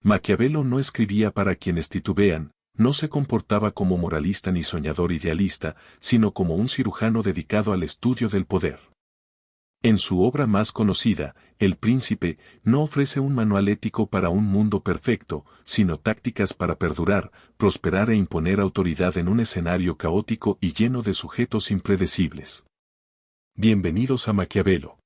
Maquiavelo no escribía para quienes titubean, no se comportaba como moralista ni soñador idealista, sino como un cirujano dedicado al estudio del poder. En su obra más conocida, El Príncipe, no ofrece un manual ético para un mundo perfecto, sino tácticas para perdurar, prosperar e imponer autoridad en un escenario caótico y lleno de sujetos impredecibles. Bienvenidos a Maquiavelo.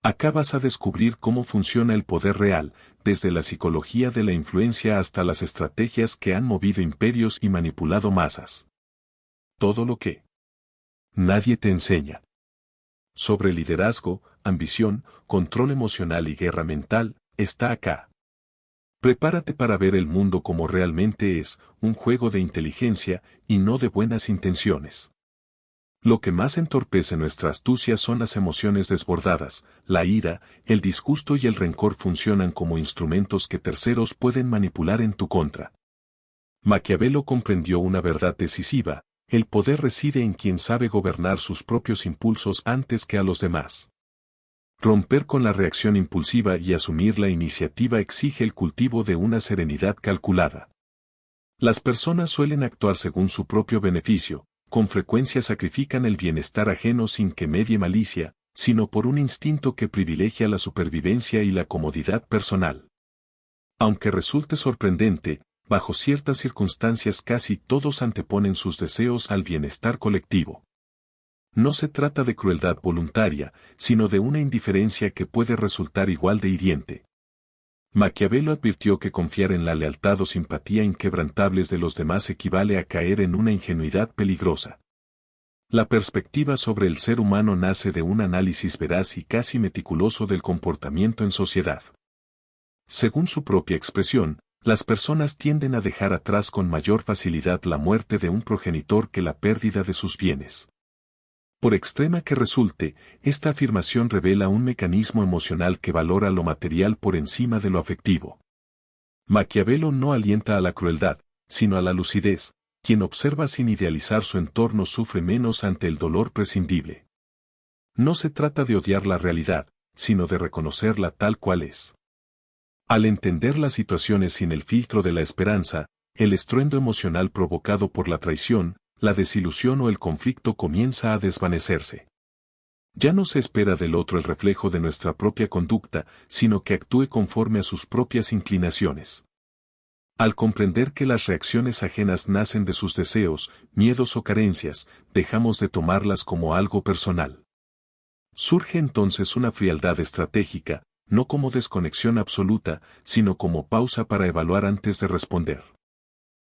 Acá vas a descubrir cómo funciona el poder real, desde la psicología de la influencia hasta las estrategias que han movido imperios y manipulado masas. Todo lo que nadie te enseña. Sobre liderazgo, ambición, control emocional y guerra mental, está acá. Prepárate para ver el mundo como realmente es, un juego de inteligencia y no de buenas intenciones. Lo que más entorpece nuestra astucia son las emociones desbordadas, la ira, el disgusto y el rencor funcionan como instrumentos que terceros pueden manipular en tu contra. Maquiavelo comprendió una verdad decisiva: el poder reside en quien sabe gobernar sus propios impulsos antes que a los demás. Romper con la reacción impulsiva y asumir la iniciativa exige el cultivo de una serenidad calculada. Las personas suelen actuar según su propio beneficio, con frecuencia sacrifican el bienestar ajeno sin que medie malicia, sino por un instinto que privilegia la supervivencia y la comodidad personal. Aunque resulte sorprendente, bajo ciertas circunstancias casi todos anteponen sus deseos al bienestar colectivo. No se trata de crueldad voluntaria, sino de una indiferencia que puede resultar igual de hiriente. Maquiavelo advirtió que confiar en la lealtad o simpatía inquebrantables de los demás equivale a caer en una ingenuidad peligrosa. La perspectiva sobre el ser humano nace de un análisis veraz y casi meticuloso del comportamiento en sociedad. Según su propia expresión, las personas tienden a dejar atrás con mayor facilidad la muerte de un progenitor que la pérdida de sus bienes. Por extrema que resulte, esta afirmación revela un mecanismo emocional que valora lo material por encima de lo afectivo. Maquiavelo no alienta a la crueldad, sino a la lucidez. Quien observa sin idealizar su entorno sufre menos ante el dolor prescindible. No se trata de odiar la realidad, sino de reconocerla tal cual es. Al entender las situaciones sin el filtro de la esperanza, el estruendo emocional provocado por la traición, la desilusión o el conflicto comienza a desvanecerse. Ya no se espera del otro el reflejo de nuestra propia conducta, sino que actúe conforme a sus propias inclinaciones. Al comprender que las reacciones ajenas nacen de sus deseos, miedos o carencias, dejamos de tomarlas como algo personal. Surge entonces una frialdad estratégica, no como desconexión absoluta, sino como pausa para evaluar antes de responder.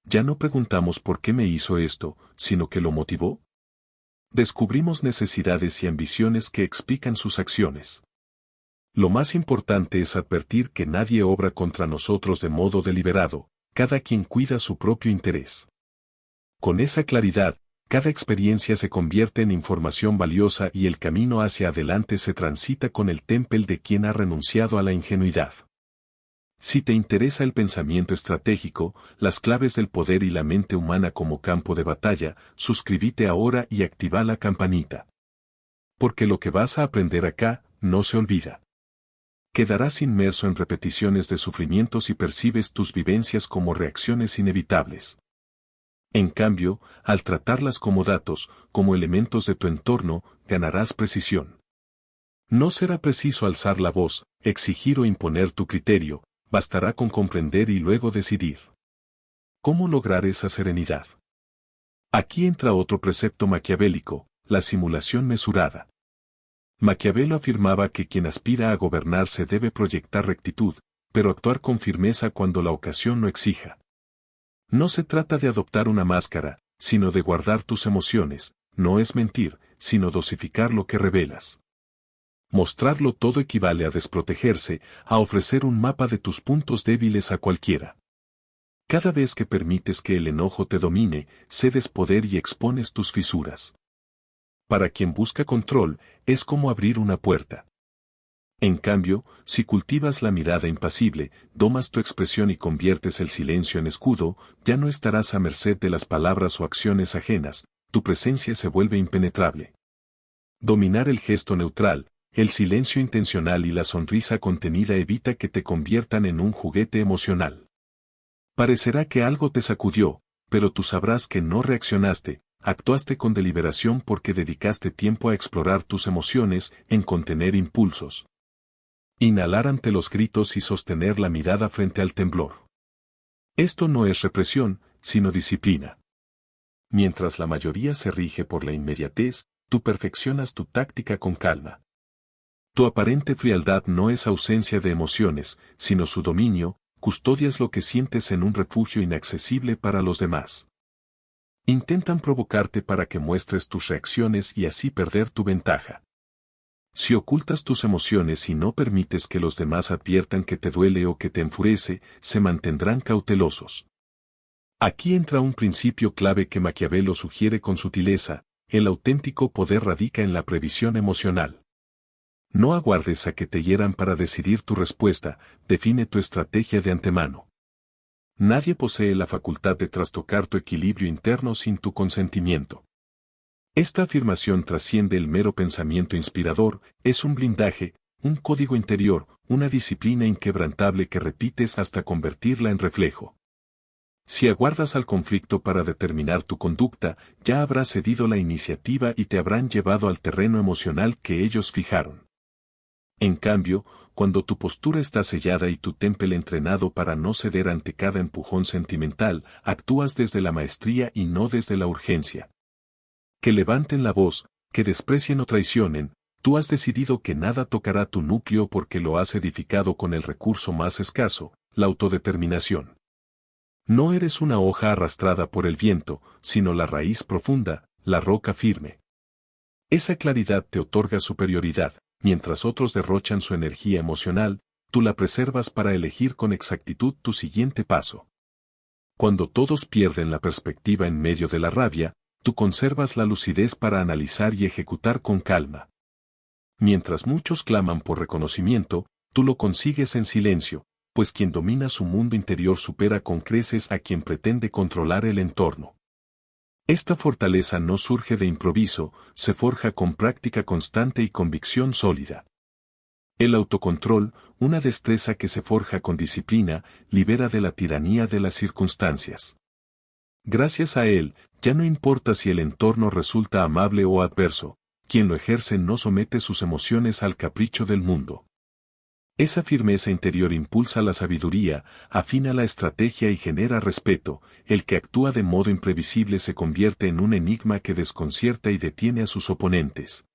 Ya no preguntamos por qué me hizo esto, sino qué lo motivó. Descubrimos necesidades y ambiciones que explican sus acciones. Lo más importante es advertir que nadie obra contra nosotros de modo deliberado, cada quien cuida su propio interés. Con esa claridad, cada experiencia se convierte en información valiosa y el camino hacia adelante se transita con el temple de quien ha renunciado a la ingenuidad. Si te interesa el pensamiento estratégico, las claves del poder y la mente humana como campo de batalla, suscríbete ahora y activa la campanita. Porque lo que vas a aprender acá, no se olvida. Quedarás inmerso en repeticiones de sufrimientos y percibes tus vivencias como reacciones inevitables. En cambio, al tratarlas como datos, como elementos de tu entorno, ganarás precisión. No será preciso alzar la voz, exigir o imponer tu criterio, bastará con comprender y luego decidir. ¿Cómo lograr esa serenidad? Aquí entra otro precepto maquiavélico, la simulación mesurada. Maquiavelo afirmaba que quien aspira a gobernarse debe proyectar rectitud, pero actuar con firmeza cuando la ocasión lo exija. No se trata de adoptar una máscara, sino de guardar tus emociones, no es mentir, sino dosificar lo que revelas. Mostrarlo todo equivale a desprotegerse, a ofrecer un mapa de tus puntos débiles a cualquiera. Cada vez que permites que el enojo te domine, cedes poder y expones tus fisuras. Para quien busca control, es como abrir una puerta. En cambio, si cultivas la mirada impasible, domas tu expresión y conviertes el silencio en escudo, ya no estarás a merced de las palabras o acciones ajenas, tu presencia se vuelve impenetrable. Dominar el gesto neutral, el silencio intencional y la sonrisa contenida evita que te conviertan en un juguete emocional. Parecerá que algo te sacudió, pero tú sabrás que no reaccionaste, actuaste con deliberación porque dedicaste tiempo a explorar tus emociones, en contener impulsos. Inhalar ante los gritos y sostener la mirada frente al temblor. Esto no es represión, sino disciplina. Mientras la mayoría se rige por la inmediatez, tú perfeccionas tu táctica con calma. Tu aparente frialdad no es ausencia de emociones, sino su dominio, custodias lo que sientes en un refugio inaccesible para los demás. Intentan provocarte para que muestres tus reacciones y así perder tu ventaja. Si ocultas tus emociones y no permites que los demás adviertan que te duele o que te enfurece, se mantendrán cautelosos. Aquí entra un principio clave que Maquiavelo sugiere con sutileza: el auténtico poder radica en la previsión emocional. No aguardes a que te hieran para decidir tu respuesta, define tu estrategia de antemano. Nadie posee la facultad de trastocar tu equilibrio interno sin tu consentimiento. Esta afirmación trasciende el mero pensamiento inspirador, es un blindaje, un código interior, una disciplina inquebrantable que repites hasta convertirla en reflejo. Si aguardas al conflicto para determinar tu conducta, ya habrás cedido la iniciativa y te habrán llevado al terreno emocional que ellos fijaron. En cambio, cuando tu postura está sellada y tu temple entrenado para no ceder ante cada empujón sentimental, actúas desde la maestría y no desde la urgencia. Que levanten la voz, que desprecien o traicionen, tú has decidido que nada tocará tu núcleo porque lo has edificado con el recurso más escaso, la autodeterminación. No eres una hoja arrastrada por el viento, sino la raíz profunda, la roca firme. Esa claridad te otorga superioridad. Mientras otros derrochan su energía emocional, tú la preservas para elegir con exactitud tu siguiente paso. Cuando todos pierden la perspectiva en medio de la rabia, tú conservas la lucidez para analizar y ejecutar con calma. Mientras muchos claman por reconocimiento, tú lo consigues en silencio, pues quien domina su mundo interior supera con creces a quien pretende controlar el entorno. Esta fortaleza no surge de improviso, se forja con práctica constante y convicción sólida. El autocontrol, una destreza que se forja con disciplina, libera de la tiranía de las circunstancias. Gracias a él, ya no importa si el entorno resulta amable o adverso, quien lo ejerce no somete sus emociones al capricho del mundo. Esa firmeza interior impulsa la sabiduría, afina la estrategia y genera respeto. El que actúa de modo imprevisible se convierte en un enigma que desconcierta y detiene a sus oponentes.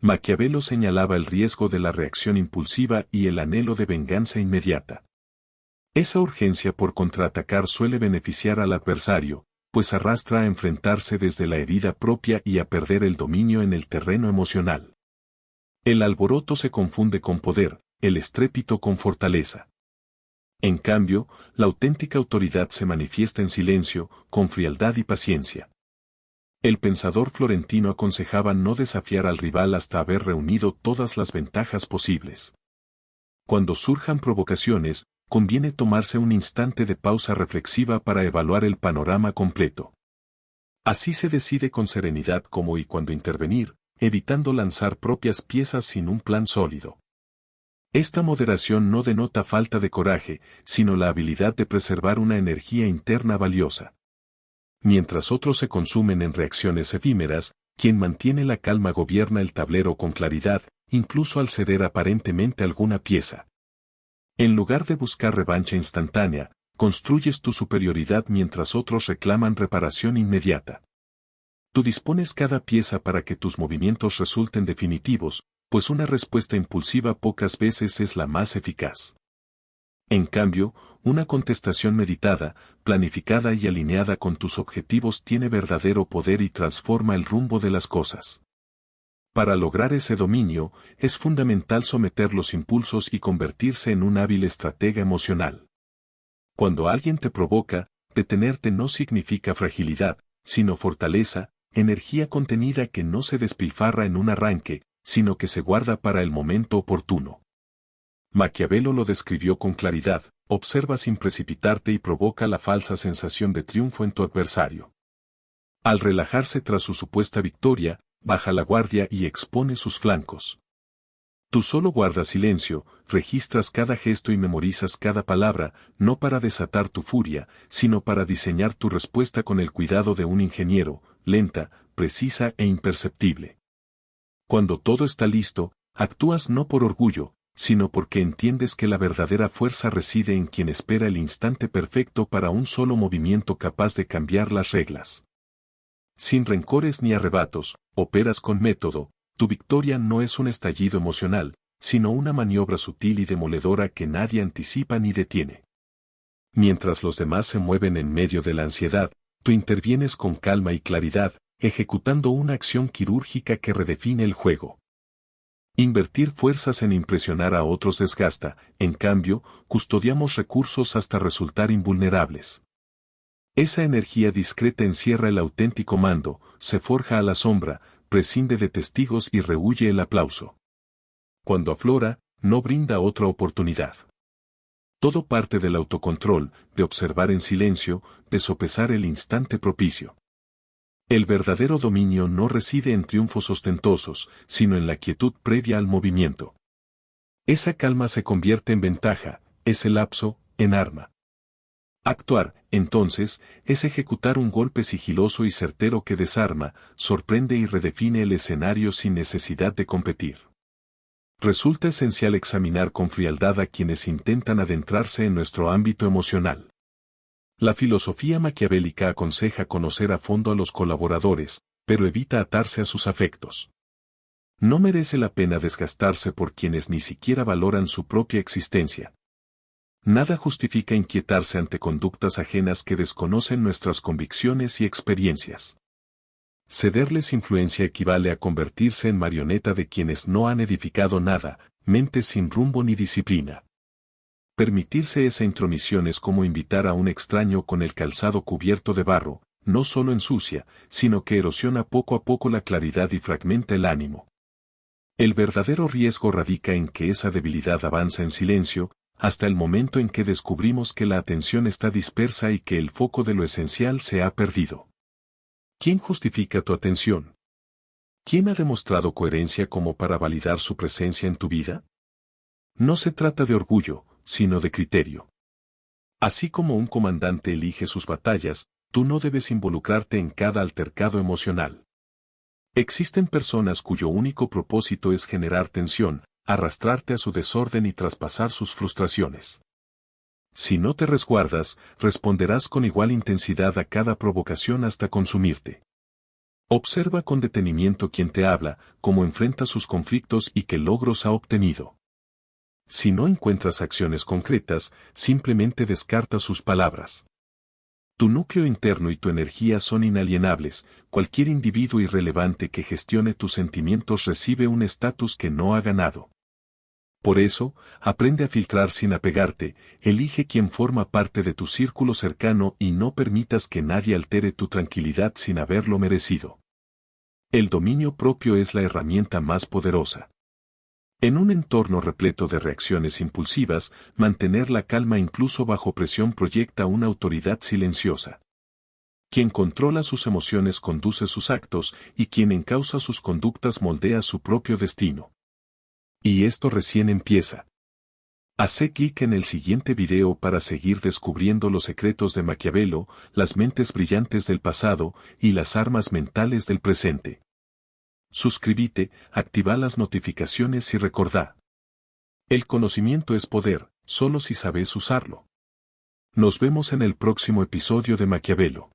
Maquiavelo señalaba el riesgo de la reacción impulsiva y el anhelo de venganza inmediata. Esa urgencia por contraatacar suele beneficiar al adversario, pues arrastra a enfrentarse desde la herida propia y a perder el dominio en el terreno emocional. El alboroto se confunde con poder, el estrépito con fortaleza. En cambio, la auténtica autoridad se manifiesta en silencio, con frialdad y paciencia. El pensador florentino aconsejaba no desafiar al rival hasta haber reunido todas las ventajas posibles. Cuando surjan provocaciones, conviene tomarse un instante de pausa reflexiva para evaluar el panorama completo. Así se decide con serenidad cómo y cuándo intervenir, evitando lanzar propias piezas sin un plan sólido. Esta moderación no denota falta de coraje, sino la habilidad de preservar una energía interna valiosa. Mientras otros se consumen en reacciones efímeras, quien mantiene la calma gobierna el tablero con claridad, incluso al ceder aparentemente alguna pieza. En lugar de buscar revancha instantánea, construyes tu superioridad mientras otros reclaman reparación inmediata. Tú dispones cada pieza para que tus movimientos resulten definitivos, pues una respuesta impulsiva pocas veces es la más eficaz. En cambio, una contestación meditada, planificada y alineada con tus objetivos tiene verdadero poder y transforma el rumbo de las cosas. Para lograr ese dominio, es fundamental someter los impulsos y convertirse en un hábil estratega emocional. Cuando alguien te provoca, detenerte no significa fragilidad, sino fortaleza, energía contenida que no se despilfarra en un arranque, sino que se guarda para el momento oportuno. Maquiavelo lo describió con claridad: observa sin precipitarte y provoca la falsa sensación de triunfo en tu adversario. Al relajarse tras su supuesta victoria, baja la guardia y expone sus flancos. Tú solo guardas silencio, registras cada gesto y memorizas cada palabra, no para desatar tu furia, sino para diseñar tu respuesta con el cuidado de un ingeniero, lenta, precisa e imperceptible. Cuando todo está listo, actúas no por orgullo, sino porque entiendes que la verdadera fuerza reside en quien espera el instante perfecto para un solo movimiento capaz de cambiar las reglas. Sin rencores ni arrebatos, operas con método. Tu victoria no es un estallido emocional, sino una maniobra sutil y demoledora que nadie anticipa ni detiene. Mientras los demás se mueven en medio de la ansiedad, tú intervienes con calma y claridad, ejecutando una acción quirúrgica que redefine el juego. Invertir fuerzas en impresionar a otros desgasta, en cambio, custodiamos recursos hasta resultar invulnerables. Esa energía discreta encierra el auténtico mando, se forja a la sombra, prescinde de testigos y rehúye el aplauso. Cuando aflora, no brinda otra oportunidad. Todo parte del autocontrol, de observar en silencio, de sopesar el instante propicio. El verdadero dominio no reside en triunfos ostentosos, sino en la quietud previa al movimiento. Esa calma se convierte en ventaja, ese lapso, en arma. Actuar, entonces, es ejecutar un golpe sigiloso y certero que desarma, sorprende y redefine el escenario sin necesidad de competir. Resulta esencial examinar con frialdad a quienes intentan adentrarse en nuestro ámbito emocional. La filosofía maquiavélica aconseja conocer a fondo a los colaboradores, pero evita atarse a sus afectos. No merece la pena desgastarse por quienes ni siquiera valoran su propia existencia. Nada justifica inquietarse ante conductas ajenas que desconocen nuestras convicciones y experiencias. Cederles influencia equivale a convertirse en marioneta de quienes no han edificado nada, mentes sin rumbo ni disciplina. Permitirse esa intromisión es como invitar a un extraño con el calzado cubierto de barro, no solo ensucia, sino que erosiona poco a poco la claridad y fragmenta el ánimo. El verdadero riesgo radica en que esa debilidad avanza en silencio, hasta el momento en que descubrimos que la atención está dispersa y que el foco de lo esencial se ha perdido. ¿Quién justifica tu atención? ¿Quién ha demostrado coherencia como para validar su presencia en tu vida? No se trata de orgullo, sino de criterio. Así como un comandante elige sus batallas, tú no debes involucrarte en cada altercado emocional. Existen personas cuyo único propósito es generar tensión, arrastrarte a su desorden y traspasar sus frustraciones. Si no te resguardas, responderás con igual intensidad a cada provocación hasta consumirte. Observa con detenimiento quién te habla, cómo enfrenta sus conflictos y qué logros ha obtenido. Si no encuentras acciones concretas, simplemente descarta sus palabras. Tu núcleo interno y tu energía son inalienables, cualquier individuo irrelevante que gestione tus sentimientos recibe un estatus que no ha ganado. Por eso, aprende a filtrar sin apegarte, elige quien forma parte de tu círculo cercano y no permitas que nadie altere tu tranquilidad sin haberlo merecido. El dominio propio es la herramienta más poderosa. En un entorno repleto de reacciones impulsivas, mantener la calma incluso bajo presión proyecta una autoridad silenciosa. Quien controla sus emociones conduce sus actos y quien encausa sus conductas moldea su propio destino. Y esto recién empieza. Haz clic en el siguiente video para seguir descubriendo los secretos de Maquiavelo, las mentes brillantes del pasado y las armas mentales del presente. Suscríbete, activa las notificaciones y recordá. El conocimiento es poder, solo si sabes usarlo. Nos vemos en el próximo episodio de Maquiavelo.